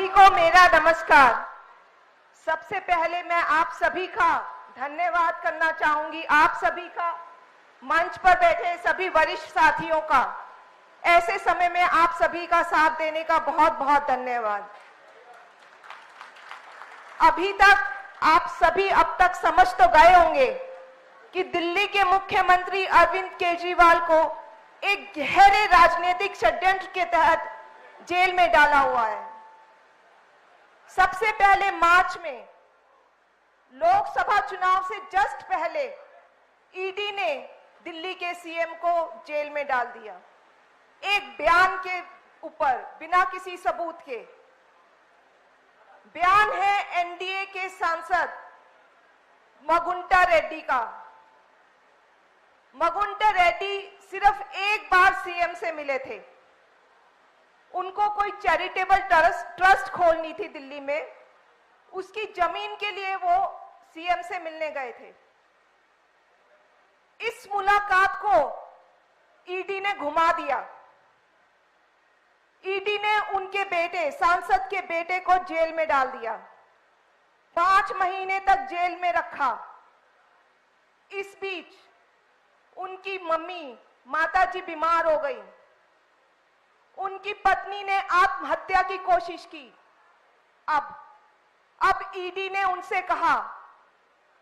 सभी को मेरा नमस्कार। सबसे पहले मैं आप सभी का धन्यवाद करना चाहूंगी, आप सभी का, मंच पर बैठे सभी वरिष्ठ साथियों का। ऐसे समय में आप सभी का साथ देने का बहुत बहुत धन्यवाद। अभी तक आप सभी अब तक समझ तो गए होंगे कि दिल्ली के मुख्यमंत्री अरविंद केजरीवाल को एक गहरे राजनीतिक षड्यंत्र के तहत जेल में डाला हुआ है। सबसे पहले मार्च में लोकसभा चुनाव से जस्ट पहले ईडी ने दिल्ली के सीएम को जेल में डाल दिया, एक बयान के ऊपर, बिना किसी सबूत के। बयान है एनडीए के सांसद मगुंटा रेड्डी का। मगुंटा रेड्डी सिर्फ एक बार सीएम से मिले थे। उनको कोई चैरिटेबल ट्रस्ट खोलनी थी दिल्ली में, उसकी जमीन के लिए वो सीएम से मिलने गए थे। इस मुलाकात को ईडी ने घुमा दिया। ईडी ने उनके बेटे, सांसद के बेटे को जेल में डाल दिया, 5 महीने तक जेल में रखा। इस बीच उनकी मम्मी, माताजी बीमार हो गई। उनकी पत्नी ने आत्महत्या की कोशिश की। अब ईडी ने उनसे कहा,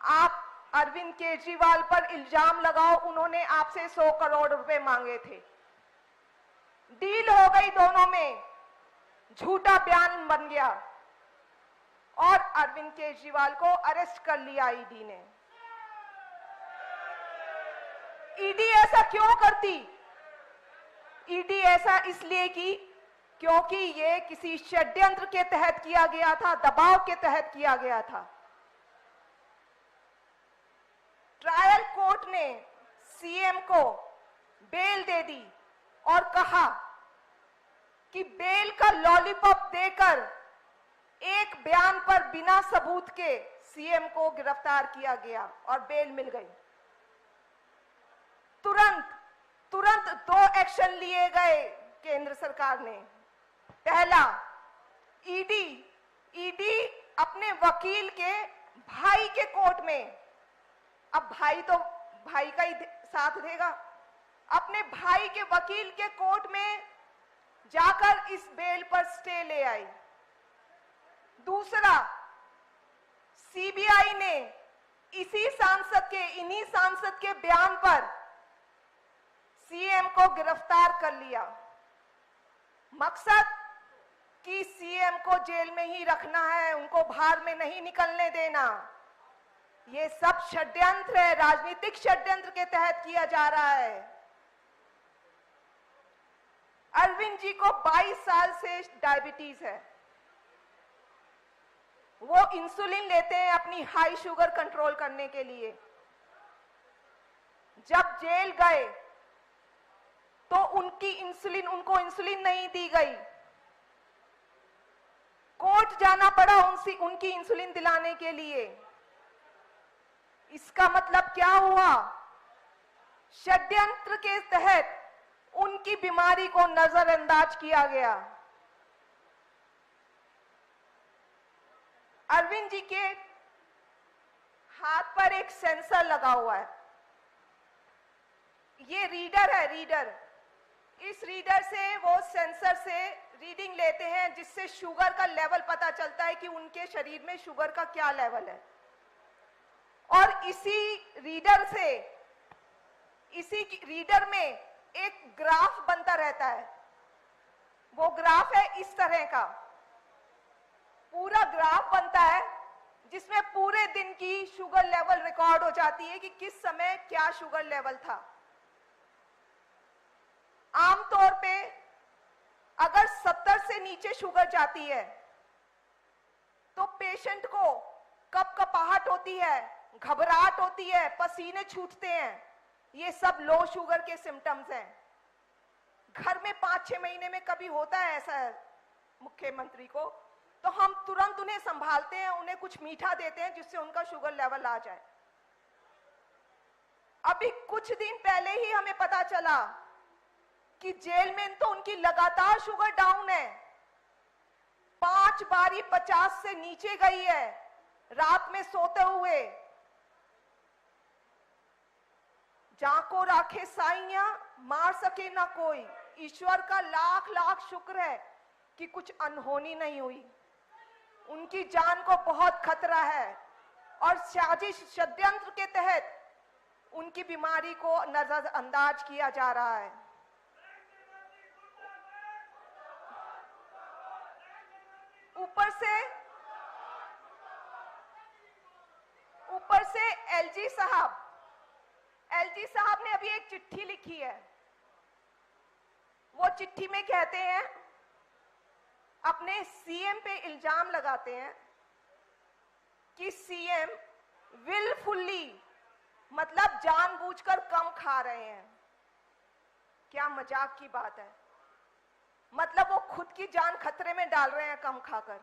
आप अरविंद केजरीवाल पर इल्जाम लगाओ, उन्होंने आपसे 100 करोड़ रुपए मांगे थे। डील हो गई दोनों में, झूठा बयान बन गया और अरविंद केजरीवाल को अरेस्ट कर लिया ईडी ने। ईडी ऐसा क्यों करती? ईडी ऐसा इसलिए की क्योंकि ये किसी षड्यंत्र के तहत किया गया था, दबाव के तहत किया गया था। ट्रायल कोर्ट ने सीएम को बेल दे दी और कहा कि बेल का लॉलीपॉप देकर एक बयान पर बिना सबूत के सीएम को गिरफ्तार किया गया और बेल मिल गई। तुरंत 2 एक्शन लिए गए केंद्र सरकार ने। पहला, ईडी अपने वकील के भाई के कोर्ट में, अब भाई तो भाई का ही साथ देगा, अपने भाई के वकील के कोर्ट में जाकर इस बेल पर स्टे ले आई। दूसरा, सीबीआई ने इन्हीं सांसद के बयान पर सीएम को गिरफ्तार कर लिया। मकसद कि सीएम को जेल में ही रखना है, उनको बाहर में नहीं निकलने देना। ये सब षड्यंत्र है, राजनीतिक षड्यंत्र के तहत किया जा रहा है। अरविंद जी को 22 साल से डायबिटीज है। वो इंसुलिन लेते हैं अपनी हाई शुगर कंट्रोल करने के लिए। जब जेल गए तो उनको इंसुलिन नहीं दी गई। कोर्ट जाना पड़ा उनकी इंसुलिन दिलाने के लिए। इसका मतलब क्या हुआ? षड्यंत्र के तहत उनकी बीमारी को नजरअंदाज किया गया। अरविंद जी के हाथ पर एक सेंसर लगा हुआ है। ये रीडर है, रीडर। इस रीडर से, वो सेंसर से रीडिंग लेते हैं, जिससे शुगर का लेवल पता चलता है कि उनके शरीर में शुगर का क्या लेवल है। और इसी रीडर में एक ग्राफ बनता रहता है। वो ग्राफ है इस तरह का, पूरा ग्राफ बनता है जिसमें पूरे दिन की शुगर लेवल रिकॉर्ड हो जाती है कि किस समय क्या शुगर लेवल था। आमतौर पे अगर 70 से नीचे शुगर जाती है तो पेशेंट को कपकपाहट होती है, घबराहट होती है, पसीने छूटते हैं। ये सब लो शुगर के सिम्टम्स हैं। घर में 5-6 महीने में कभी होता है ऐसा मुख्यमंत्री को, तो हम तुरंत उन्हें संभालते हैं, उन्हें कुछ मीठा देते हैं जिससे उनका शुगर लेवल आ जाए। अभी कुछ दिन पहले ही हमें पता चला कि जेल में तो उनकी लगातार शुगर डाउन है। 5 बारी 50 से नीचे गई है रात में सोते हुए। जाको राखे साइया, मार सके ना कोई। ईश्वर का लाख लाख शुक्र है कि कुछ अनहोनी नहीं हुई। उनकी जान को बहुत खतरा है और साजिश षड्यंत्र के तहत उनकी बीमारी को नजरअंदाज किया जा रहा है। ऊपर से एलजी साहब ने अभी एक चिट्ठी लिखी है। वो चिट्ठी में कहते हैं, अपने सीएम पे इल्जाम लगाते हैं कि सीएम विलफुली, मतलब जानबूझकर कम खा रहे हैं। क्या मजाक की बात है। मतलब वो खुद की जान खतरे में डाल रहे हैं कम खाकर।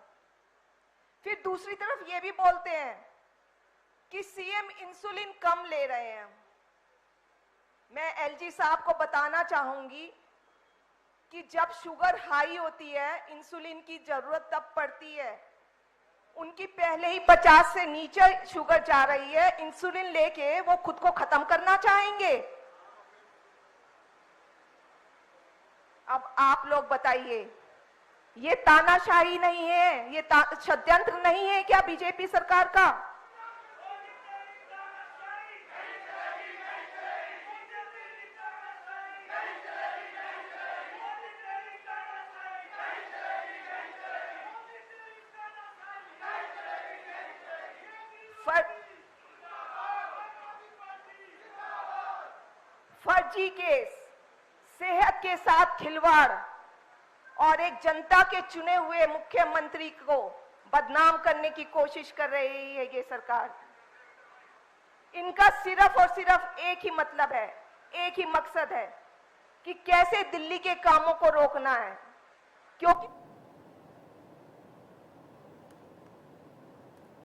फिर दूसरी तरफ ये भी बोलते हैं कि सीएम इंसुलिन कम ले रहे हैं। मैं एलजी साहब को बताना चाहूंगी कि जब शुगर हाई होती है, इंसुलिन की जरूरत तब पड़ती है। उनकी पहले ही 50 से नीचे शुगर जा रही है, इंसुलिन लेके वो खुद को खत्म करना चाहेंगे। अब आप लोग बताइए, ये तानाशाही नहीं है, ये षड्यंत्र नहीं है क्या बीजेपी सरकार का? फर्जी केस, सेहत के साथ खिलवाड़ और एक जनता के चुने हुए मुख्यमंत्री को बदनाम करने की कोशिश कर रही है ये सरकार। इनका सिर्फ और सिर्फ एक ही मतलब है, एक ही मकसद है कि कैसे दिल्ली के कामों को रोकना है। क्योंकि